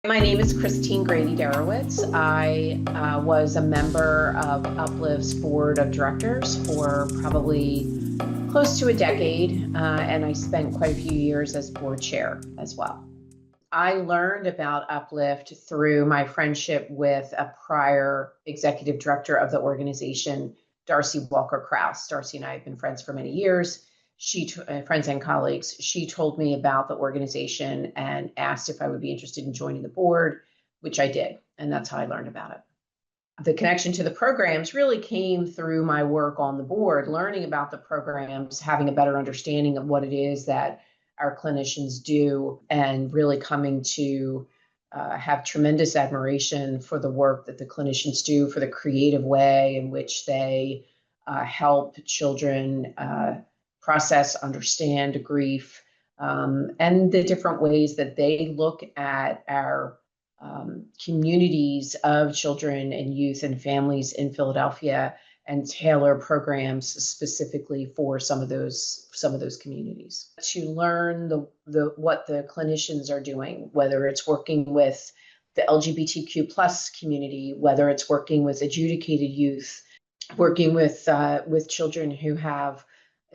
My name is Kristine Grady Derewicz. I was a member of Uplift's board of directors for probably close to a decade, and I spent quite a few years as board chair as well. I learned about Uplift through my friendship with a prior executive director of the organization, Darcy Walker Krause. Darcy and I have been friends for many years. Friends and colleagues, she told me about the organization and asked if I would be interested in joining the board, which I did, and that's how I learned about it. The connection to the programs really came through my work on the board, learning about the programs, having a better understanding of what it is that our clinicians do, and really coming to have tremendous admiration for the work that the clinicians do, for the creative way in which they help children process, understand grief, and the different ways that they look at our communities of children and youth and families in Philadelphia and tailor programs specifically for some of those communities. To learn what the clinicians are doing, whether it's working with the LGBTQ plus community, whether it's working with adjudicated youth, working with children who have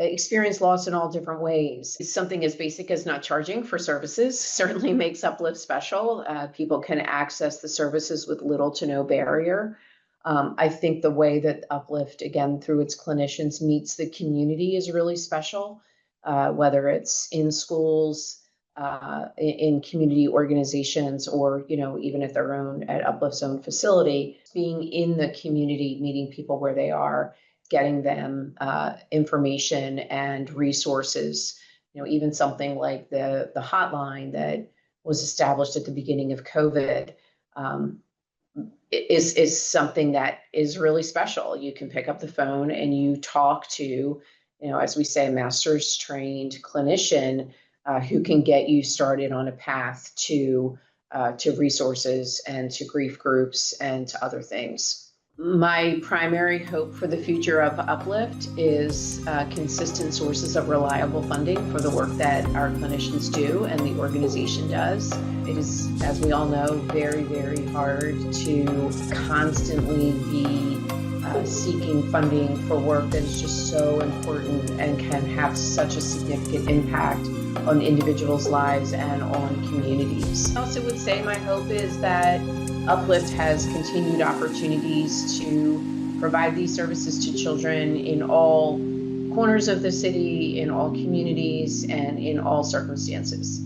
experience loss in all different ways. Something as basic as not charging for services certainly makes Uplift special. People can access the services with little to no barrier. I think the way that Uplift, again, through its clinicians, meets the community is really special, whether it's in schools, in community organizations, or even at Uplift's own facility. Being in the community, meeting people where they are, getting them information and resources, even something like the hotline that was established at the beginning of COVID is something that is really special. You can pick up the phone and you talk to, as we say, a master's trained clinician who can get you started on a path to resources and to grief groups and to other things. My primary hope for the future of Uplift is consistent sources of reliable funding for the work that our clinicians do and the organization does. It is, as we all know, very, very hard to constantly be seeking funding for work that is just so important and can have such a significant impact on individuals' lives and on communities. I also would say my hope is that Uplift has continued opportunities to provide these services to children in all corners of the city, in all communities, and in all circumstances.